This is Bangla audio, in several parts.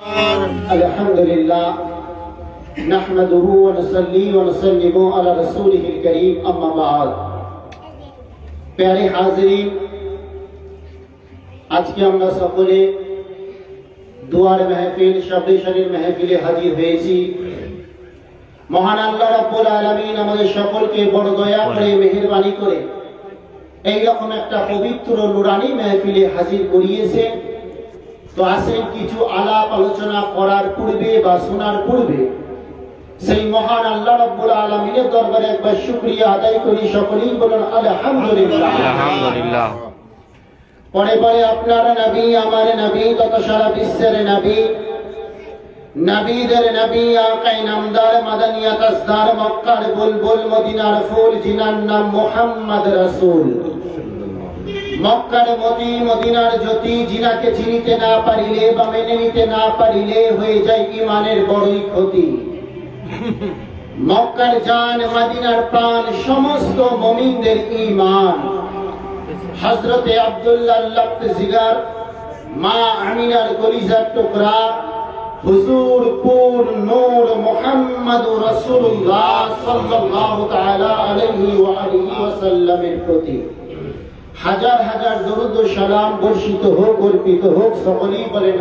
अल्हम्दुलिल्लाह नहमदुहु व नसल्ली व नसल्लिमु अला रसूलिहिल करीम अम्मा बाद। प्यारे हाज़रीन, আজকে আমরা সকলে দুয়ার মাহফিল শবে শরীর মাহফিলে হাজির হয়েছি। মহান আল্লাহ রাব্বুল আলামিন আমাদের সকলকে বড় দয়া করে মেহেরবানি করে এই রকম একটা পবিত্র নুরানি মাহফিলে হাজির করিয়েছে। তো আসেন কিছু আলাপ আলোচনা করার পূর্বে বা শোনার পূর্বে সেই মহান আল্লাহ রাব্বুল আলামিনের দরবারে একবার শুকরিয়া আদায় করি। সকলেই বলুন আলহামদুলিল্লাহ। আলহামদুলিল্লাহ। পরে পরে আপনার নবী, আমার নবী, তত সারা বিশ্বের নবী, নবীদের নবী, আকায়ে নামদার, মাদানিয়াত আসদার, মক্কার বুলবুল, মদিনার ফুল, জিনার নাম মুহাম্মদ রাসূল। মক্কার মতি, মদিনার জ্যোতি, জিনাকে চিনিতে না পারিলে বা মেনে নিতে না পারিলে হয়ে যায় ঈমানের বড়ই ক্ষতি। মক্কার জান, মদিনার প্রাণ, সমস্ত মুমিনদের ঈমান। হযরতে আব্দুল্লাহ লক্ত জিগার, মা আমিনার কলিজার টুকরা, হুজুর পুর নূর মুহাম্মদুর রাসূলুল্লাহ সাল্লাল্লাহু তাআলা আলাইহি ওয়া আলিহি ওয়াসাল্লামের প্রতি হাজার হাজার দরুদ ও সালাম বর্ষিত হোক, অর্পিত হোক। সকলেই বলেন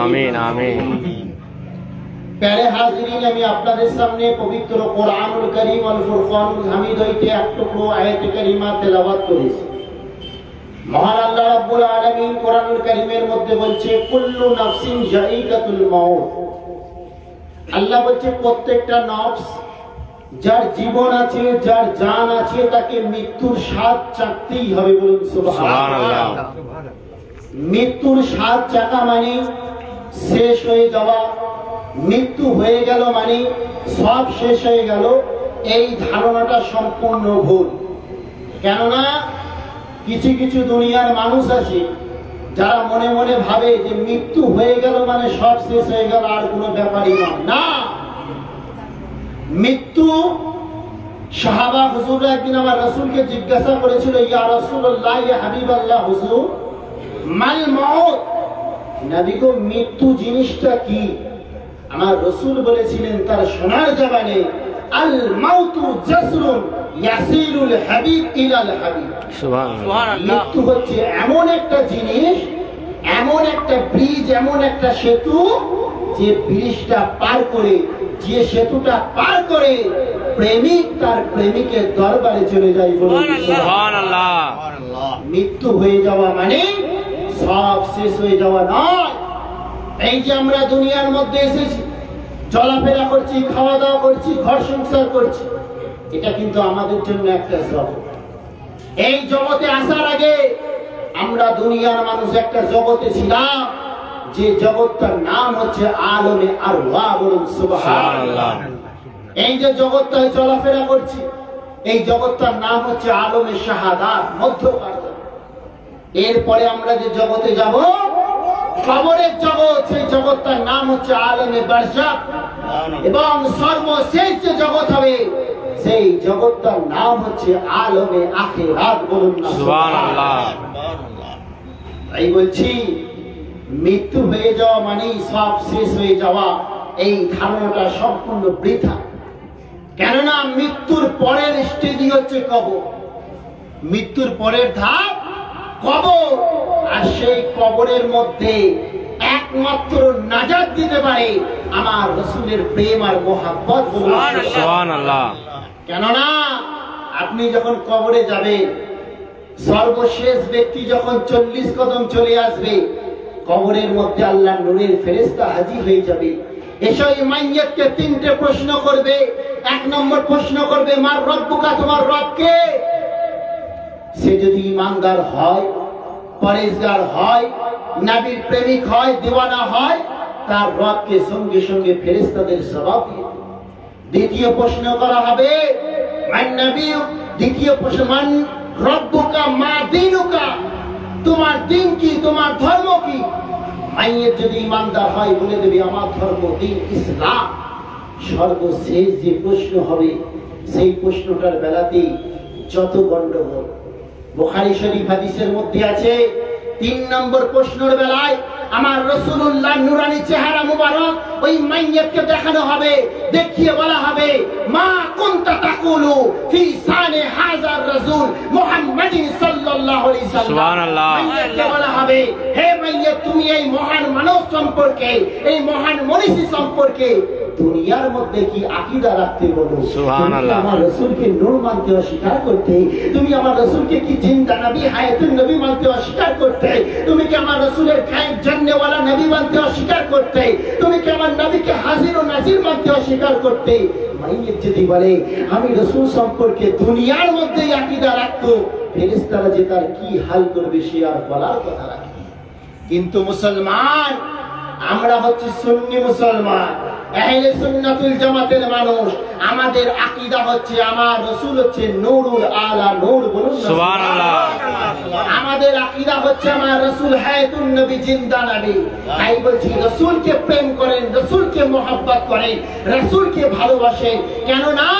আমিন আমিন। প্যারে হাজিরিন, আমি আপনাদের সামনে পবিত্র কোরআনুল কারীম আল ফুরকানুল হামিদ হইতে এক টুকরো আয়াতে কারিমা তেলাওয়াত করেছি। মহান আল্লাহ রাব্বুল আলামিন কোরআনুল কারীমের মধ্যে বলছে কুল্লু নাফসিন যায়িকাতুল মাউত। আল্লাহ বলছে প্রত্যেকটা নফস, যার জীবন আছে, যার জান আছে, তাকে মৃত্যুর স্বাদ চাখতেই হবে। বলুন সুবহানাল্লাহ। মৃত্যুর স্বাদ চাখা মানে শেষ হয়ে যাওয়া, মৃত্যু হয়ে গেল মানে সব শেষ হয়ে গেল, এই ধারণাটা সম্পূর্ণ ভুল। কেননা কিছু কিছু দুনিয়ার মানুষ আছে যারা মনে মনে ভাবে যে মৃত্যু হয়ে গেল মানে সব শেষ হয়ে গেল, আর কোনো ব্যাপারই নয়। না, মৃত্যু, সাহাবা হুজুররা একদিন আমার রাসূলকে জিজ্ঞাসা করেছিল, ইয়া রাসূলুল্লাহ, ইয়া হাবিবাল্লাহ, হুজুর মাল মাউত, নবী গো মৃত্যু জিনিসটা কি? আমার রাসূল বলেছিলেন তার সোনার জবানে, আল মাউতু জাসরুন ইয়াসিরুল হাবিব ইলাল হাবিব। সুবহানাল্লাহ। মৃত্যু হচ্ছে এমন একটা জিনিস, এমন একটা ব্রিজ, এমন একটা সেতু, যে ব্রিজটা পার করে, যে সেতুটা পার করে প্রেমিক তার প্রেমিকের দরবারে চলে যায়। সুবহানাল্লাহ। মৃত্যু হয়ে যাওয়া মানে সব শেষ হয়ে যাওয়া নয়। এই যে আমরা দুনিয়ার মধ্যে এসেছি, চলাফেরা করছি, খাওয়া দাওয়া করছি, ঘর সংসার করছি, এটা কিন্তু আমাদের জন্য একটা জগৎ। এই জগতে আসার আগে আমরা দুনিয়ার মানুষ একটা জগতে ছিলাম, যে জগৎটার নাম হচ্ছে আলমে আরওয়াহ। বলুন সুবহানাল্লাহ। এই যে জগৎটায় চলাফেরা করছি, এই জগৎটার নাম হচ্ছে আলমে শাহাদাত, মধ্যকার। এরপরে আমরা যে জগতে যাব, কবরের জগৎ, সেই জগৎটার নাম হচ্ছে আলমে বারজাখ। এবং সর্বশেষ যে জগৎ হবে, সেই জগৎটার নাম হচ্ছে আলমে আখিরাত। বলুন সুবহানাল্লাহ। তাই বলছি, মৃত্যু হয়ে যাওয়া মানে সব শেষ হয়ে যাওয়া, এই ধারণাটা সম্পূর্ণ বৃথা। কেননা মৃত্যুর পরের স্টেজই হচ্ছে কবর। মৃত্যুর পরের ধাপ কবর। আর সেই কবরের মধ্যে একমাত্র নাজাত দিতে পারে আমার রাসূলের প্রেম আর মহব্বত। সুবহানাল্লাহ। কেননা আপনি যখন কবরে যাবেন, সর্বশেষ ব্যক্তি যখন 40 কদম চলে আসবে, কবরের মধ্যে আল্লাহর নূরের ফেরেশতা হাজির হয়ে যাবে। এসে মাইয়াতকে তিনটে প্রশ্ন করবে। এক নম্বর প্রশ্ন করবে, মার রব্বুকা, তোমার রব কে? সে যদি ঈমানদার হয়, পরেজগার হয়, নবীর প্রেমিক হয়, দিওয়ানা হয়, তার রবকে সঙ্গে সঙ্গে ফেরেশতাদের জবাব দিয়ে। দ্বিতীয় প্রশ্ন করা হবে, মান নবী। দ্বিতীয় প্রশ্ন, মান রব্বুকা, মা দীনুকা, তোমার দিন কি, তোমার ধর্ম কি? মাইয়ের যদি ঈমানদার হয় বলে দেবে আমার ধর্ম দিন ইসলাম। সর্বশেষ যে প্রশ্ন হবে, সেই প্রশ্নটার বেলাতেই যত গন্ডগোল। বুখারী শরীফ হাদিসের মধ্যে আছে, 3 নম্বর প্রশ্নের বেলায় আমার রাসূলুল্লাহ নুরানি চেহারা মুবারক ওই মাইয়াতকে দেখানো হবে, দেখিয়ে বলা হবে মা কুনতা তাকুলু ফি শানে হাযার রাসূল মুহাম্মাদিন সাল্লাল্লাহু আলাইহি সাল্লাম। সুবহানাল্লাহ। মাইয়াতকে বলা হবে, হে মাইয়াত, তুমি এই মহান মানব সম্পর্কে, এই মহান মনীষী সম্পর্কে দুনিয়ার মধ্যে কি আকীদা রাখতে বলো? সুবহানাল্লাহ। আমার রাসূলকে নূর মানতে অস্বীকার করতে, তুমি আমার রাসূলকে কি জিন্দা নবী হায়াতুন নবী মানতে অস্বীকার করতে, তুমি কি আমার রাসূলের গায়েব জাননেওয়ালা নবী মানতে অস্বীকার করতে, তুমি কি আমার নবীকে হাজির ও নাজির মানতে অস্বীকার করতে? মাইয়াত যদি বলে আমি রাসূল সম্পর্কে দুনিয়ার মধ্যে আকীদা রাখতো, ফেরেশতারা যে তার কি হাল করবে সে আর বলার কথা রাখে। কিন্তু মুসলমান, আমরা হচ্ছে সুন্নি মুসলমান, আহলে সুন্নাতুল জামাতের মানুষ। আমাদের আকীদা হচ্ছে আমার রাসূল হচ্ছে নূরুল আলা নূর। বলুন সুবহানাল্লাহ। আমাদের আকীদা হচ্ছে আমার রাসূল হায়াতুন নবী, জিন্দা নবী। তাই বলছি রাসূলকে প্রেম করেন, রাসূলকে মহব্বত করেন, রাসূলকে ভালোবাসেন। কেন না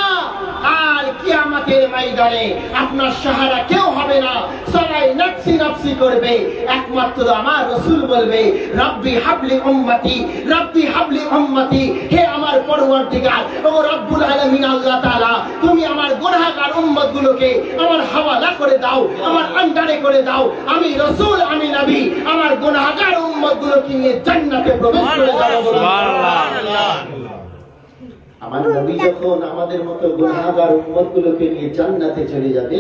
কাল কিয়ামতের ময়দানে আপনার সাহারা কেউ হবে না, সবাই নফসি নফসি করবে। একমাত্র আমার রাসূল বলবে রব্বি হাবলি উম্মতি, রব্বি হাবলি উম্মতি। হে আমার পরওয়ারদিগার, ও রব্বুল আলামিন আল্লাহ তাআলা, তুমি আমার গুনাহগার উম্মতগুলোকে আমার হাওয়ালা করে দাও, আমার আন্ডারে করে দাও। আমি রাসূল, আমি নবী, আমার গুনাহগার উম্মতগুলোকে নিয়ে জান্নাতে প্রবেশ করে দাও। সুবহানাল্লাহ। আমার নবী যখন আমাদের মতো গুনাহগার উম্মতগুলোকে নিয়ে জান্নাতে চলে যাবে,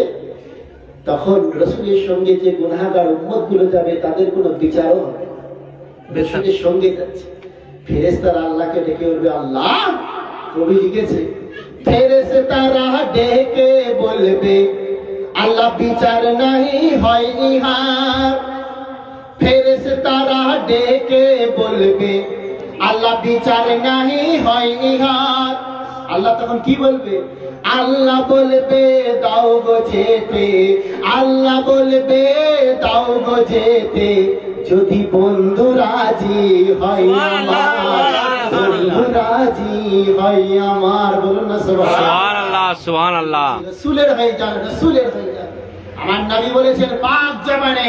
তখন রাসূলের সঙ্গে যে গুনাহগার উম্মতগুলো যাবে তাদের কোনো বিচারও হবে না। রাসূলের সঙ্গে যাচ্ছে, ফেরেশতারা আল্লাহকে ডেকে বলবে, আল্লাহ, কবি লিখেছে, ফেরেশতারা ডেকে বলবে আল্লাহ বিচার নাহি হয় ইহার। ফেরেশতারা ডেকে বলবে আল্লাহ বিচার নাহি হয় ইহার। আল্লাহ তখন কি বলবে? আল্লাহ বলবে দাও গো যেতে, আল্লাহ বলবে দাও গো যেতে, যদি বন্ধু রাজি হয় আমার, বন্ধু রাজি হয় আমার। বলুন না সুবহানাল্লাহ। সুবহানাল্লাহ। রাসূলের হয়ে যান, রাসূলের হয়ে যান। আমার নবী বলেছেন পাক জবানে,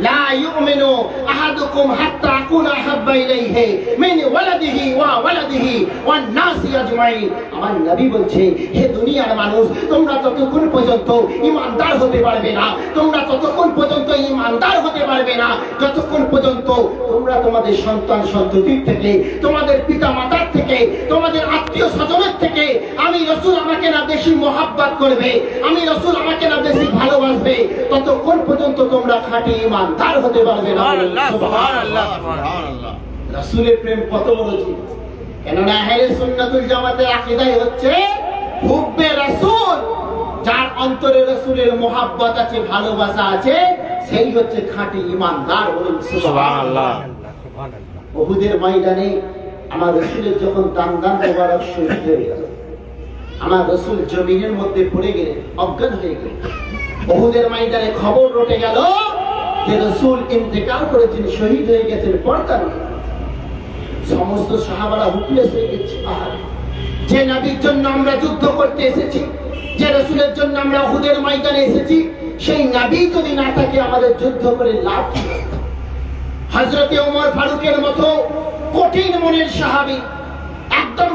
লা ইউমিনু আহাদুকুম হাত্তা আকুনা হাব্বা ইলাইহি মিন ওয়ালাদিহি ওয়া ওয়ালাদিহি ওয়ান নাসি আজমাইন। আমার নবী বলছে, হে দুনিয়ার মানুষ, তোমরা ততক্ষণ পর্যন্ত ঈমানদার হতে পারবে না, তোমরা ততক্ষণ পর্যন্ত ঈমানদার হতে পারবে না যতক্ষণ পর্যন্ত তোমরা তোমাদের সন্তান সন্ততির থেকে, তোমাদের পিতা মাতার থেকে, তোমাদের আত্মীয় স্বজনের থেকে আমি রাসূল আমাকে না বেশি মহব্বত করবে, আমি রাসূল আমাকে না বেশি ভালোবাসবে, ততক্ষণ পর্যন্ত তোমরা খাঁটি ঈমানদার হতে পারবে না। সুবহানাল্লাহ। সুবহানাল্লাহ। রাসূলের প্রেম কত বড় জিনিস! কেননা আহলে সুন্নাতুল জামাতের আকীদাই হচ্ছে হুব্বে রাসূল। যার অন্তরে রাসূলের মহব্বত আছে, ভালোবাসা আছে, সেই হচ্ছে খাঁটি ঈমানদার। বলুন সুবহানাল্লাহ। উহুদের ময়দানে আমার রাসূলের যখন দান মোবারক শহীদ হয়ে গেল, আমার রাসূল জমিনের মধ্যে পড়ে গেলেন, অজ্ঞান হয়ে গেলেন। উহুদের ময়দানে খবর রটে গেল যে রাসূল ইন্তেকাল করেছেন, শহীদ হয়ে গেছেন। পর্দা নেই। সমস্ত সাহাবারা হুপিয়াস হয়ে গেছে, যে নবীর জন্য আমরা যুদ্ধ করতে এসেছি, যে রাসূলের জন্য আমরা উহুদের ময়দানে এসেছি, সেই নবী যদি না থাকে আমাদের যুদ্ধ করে লাভ কি? হযরতে ওমর ফারুকের মতো কঠিন মনের সাহাবী, একদম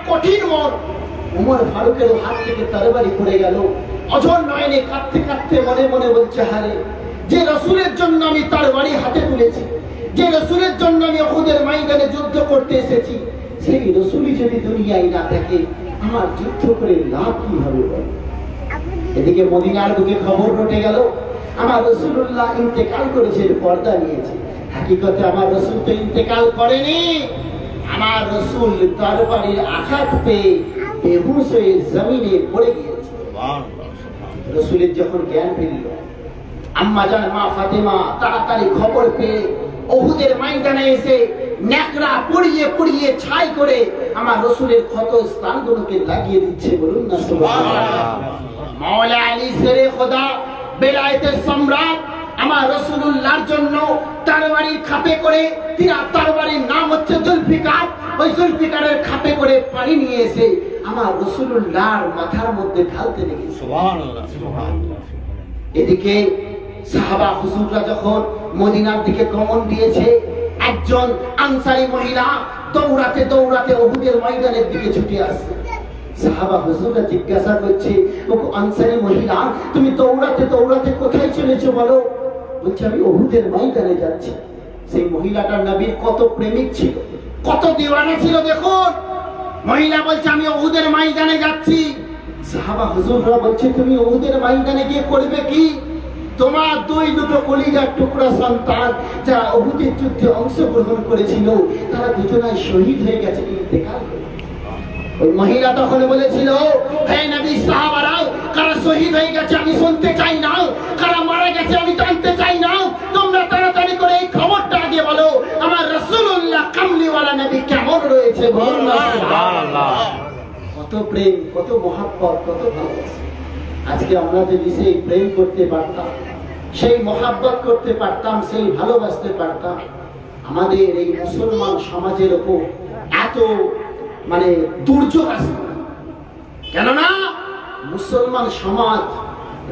কঠিন মন, ওমর ফারুকের হাত থেকে তরবারি পড়ে গেল। অঝর নয়নে কাঁদতে কাঁদতে মনে মনে বলছে, হারে, যে রাসূলের জন্য আমি তরবারি হাতে তুলেছি, যে রাসূলের জন্য আমি উহুদের ময়দানে যুদ্ধ করতে এসেছি, সেই রাসূলই যদি দুনিয়ায় না থাকে আমার যুদ্ধ করে লাভ কি হবে? এদিকে মদিনার বুকে খবর রটে গেল আমার রাসূলুল্লাহ ইন্তেকাল করেছেন, পর্দা নিয়েছে। হাকিকতে আমার রাসূল তো ইন্তেকাল করেনি, আমার রাসূল তরবারির আঘাত পেয়ে বেহুশ হয়ে জমিনে পড়ে গিয়েছে। রাসূলের যখন জ্ঞান ফিরল, আম্মা জান মা ফাতেমা তাড়াতাড়ি খবর পেয়ে উহুদের ময়দানে এসে নেকড়া পুড়িয়ে পুড়িয়ে ছাই করে আমার রাসূলের ক্ষত স্থানগুলোকে লাগিয়ে দিচ্ছে। বলুন না সুবহানাল্লাহ। মাওলা আলী শেরে খোদা, বেলায়েতের সম্রাট, আমার রাসূলুল্লাহর জন্য তরবারির খাপে করে, তরবারির নাম হচ্ছে জুলফিকার, ওই জুলফিকারের খাপে করে পানি নিয়ে এসে আমার রাসূলুল্লাহর মাথার মধ্যে ঢালতে লেগেছে। সুবহানাল্লাহ। সুবহানাল্লাহ। এদিকে সাহাবা হুজুররা যখন মদিনার দিকে গমন দিয়েছে, একজন আনসারী মহিলা দৌড়াতে দৌড়াতে উহুদের ময়দানের দিকে ছুটে আসছে। সাহাবা হুজুররা জিজ্ঞাসা করছে, ও আনসারী মহিলা, তুমি দৌড়াতে দৌড়াতে কোথায় চলেছো বলো? বলছে, আমি উহুদের ময়দানে যাচ্ছি। সেই মহিলাটা নবীর কত প্রেমিক ছিল, কত দিওয়ানা ছিল দেখুন। মহিলা বলছে, আমি উহুদের ময়দানে যাচ্ছি। সাহাবা হুজুররা বলছে, তুমি উহুদের ময়দানে গিয়ে করবে কি? তোমার দুটো কলিজার টুকরা সন্তান যারা উহুদের যুদ্ধে অংশগ্রহণ করেছিল, তারা দুজনাই শহীদ হয়ে গেছে, ইন্তেকাল করে। ওই মহিলা তখন বলেছিল, হে নবী, সাহাবারাও কারা শহীদ হয়ে গেছে আমি শুনতে চাই না, কারা মারা গেছে আমি জানতে চাই না, তোমরা তাড়াতাড়ি করে এই খবরটা আগে বলো, আমার রাসূলুল্লাহ কামলিওয়ালা নবী কেমন রয়েছে। সুবহানাল্লাহ। কত প্রেম, কত মহব্বত, কত ভালোবাসা। আজকে আমরা যদি সেই প্রেম করতে পারতাম, সেই মহব্বত করতে পারতাম, সেই ভালোবাসতে পারতাম, আমাদের এই মুসলমান সমাজের উপর এত দুর্যোগ আসবে না। কেননা মুসলমান সমাজ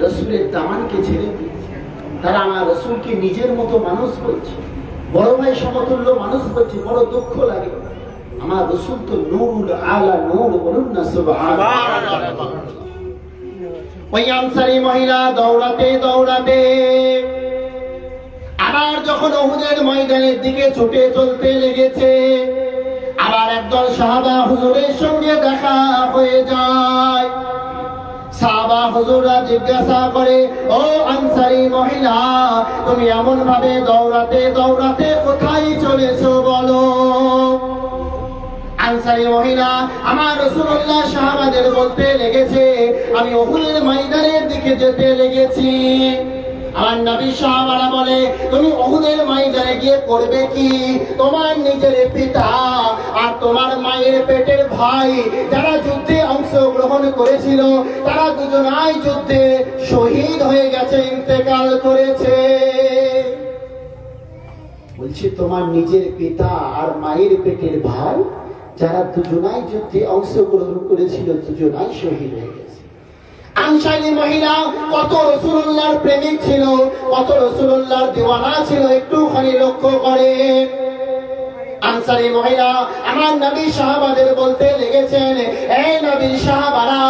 রাসূলের দামানকে ছেড়ে দিয়েছে। তারা আমার রাসূলকে নিজের মতো মানুষ বলছে, বড় ভাই সমতুল্য মানুষ বলছে। বড় দুঃখ লাগে, আমার রাসূল তো নূরুল আলা নূর, বলুন না সুবহানাল্লাহ। ওই আনসারী মহিলা দৌড়াতে দৌড়াতে আবার যখন উহুদের ময়দানের দিকে ছুটে চলতে লেগেছে, আবার একদল সাহাবা হুজুরের সঙ্গে দেখা হয়ে যায়। সাহাবা হুজুররা জিজ্ঞাসা করে, ও আনসারী মহিলা, তুমি এমন ভাবে দৌড়াতে দৌড়াতে কোথায় চলেছো বলো? আনসারী মহিলা আমার রাসূলুল্লাহ সাহাবাদের বলতে লেগেছে, আমি উহুদের ময়দানের দিকে যেতে লেগেছি। আমার নবী সাহাবারা বলে, তুমি উহুদের ময়দানে গিয়ে করবে কি? তোমার নিজের পিতা আর তোমার মায়ের পেটের ভাই যারা যুদ্ধে অংশগ্রহণ করেছিল, তারা দুজনাই যুদ্ধে শহীদ হয়ে গেছে, ইন্তেকাল করেছে। বলছে, তোমার নিজের পিতা আর মায়ের পেটের ভাই যারা দুজনাই যুদ্ধে অংশগ্রহণ করেছিল, দুজনাই শহীদ হয়ে গেছে। আনসারী মহিলা কত রাসূলুল্লাহর প্রেমিক ছিল, কত রাসূলুল্লাহর দিওয়ানা ছিল, একটুখানি লক্ষ্য করে। আনসারী মহিলা আমার নবী সাহাবাদের বলতে লেগেছেন, এই নবী সাহাবারা,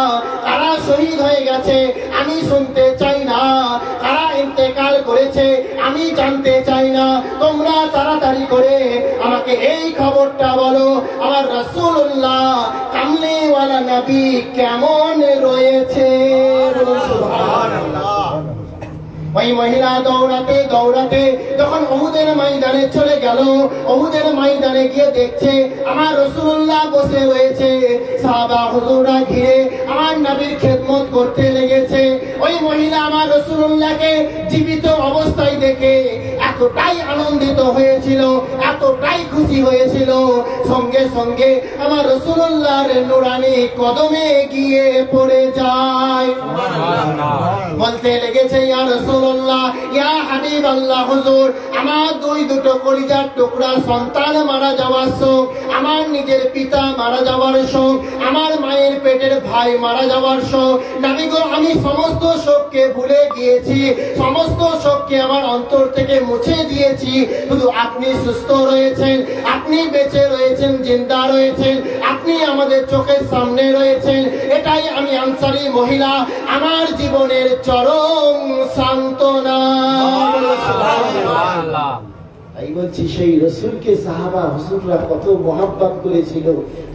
কারা শহীদ হয়ে গেছে আমি শুনতে চাই না, কারা ইন্তেকাল করেছে আমি জানতে চাই না, তোমরা তাড়াতাড়ি করে আমাকে এই খবরটা বলো, আমার রাসূলুল্লাহ কামলিওয়ালা নবী কেমন রয়েছে। সুবহানাল্লাহ। ওই মহিলা দৌড়াতে দৌড়াতে যখন উহুদের ময়দানে চলে গেল, উহুদের ময়দানে গিয়ে দেখছে আমার রাসূলুল্লাহ বসে রয়েছে, সাহাবা হুজুররা ঘিরে আমার নবীর খেদমত করতে লেগেছে। ওই মহিলা আমার রাসূলুল্লাহকে জীবিত অবস্থায় দেখে এতটাই আনন্দিত হয়েছিল, এতটাই খুশি হয়েছিল, সঙ্গে সঙ্গে আমার রাসূলুল্লাহর নূরানি কদমে গিয়ে পড়ে যায়। বলতে লেগেছে, ইয়া রাসূলুল্লাহ, ইয়া হাবিবাল্লাহ, হুজুর, আমার দুটো কলিজার টুকরা সন্তান মারা যাওয়ার শোক, আমার নিজের পিতা মারা যাওয়ার শোক, আমার মায়ের পেটের ভাই মারা যাওয়ার শোক, নবী গো, আমি সমস্ত শোককে ভুলে গিয়েছি, সমস্ত শোককে আমার অন্তর থেকে মুছে দিয়েছি। শুধু আপনি সুস্থ রয়েছেন, আপনি বেঁচে রয়েছেন, জিন্দা রয়েছেন, আপনি আমাদের চোখের সামনে রয়েছেন, এটাই আমি আনসারী মহিলা আমার জীবনের চরম সান্ত্বনা। সুবহানাল্লাহ। তাই বলছি, সেই রাসূলকে সাহাবা হুজুররা কত মহব্বত করেছিল,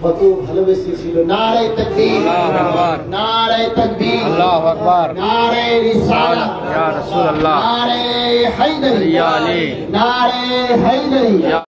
কত ভালোবেসেছিল। নারে তাকবীর, নারে তাকবীর, আল্লাহু আকবার, নারে রিসালাত, ইয়া রাসূলুল্লাহ, নারে হায়দারি, ইয়া আলী, নারে হায়দারি।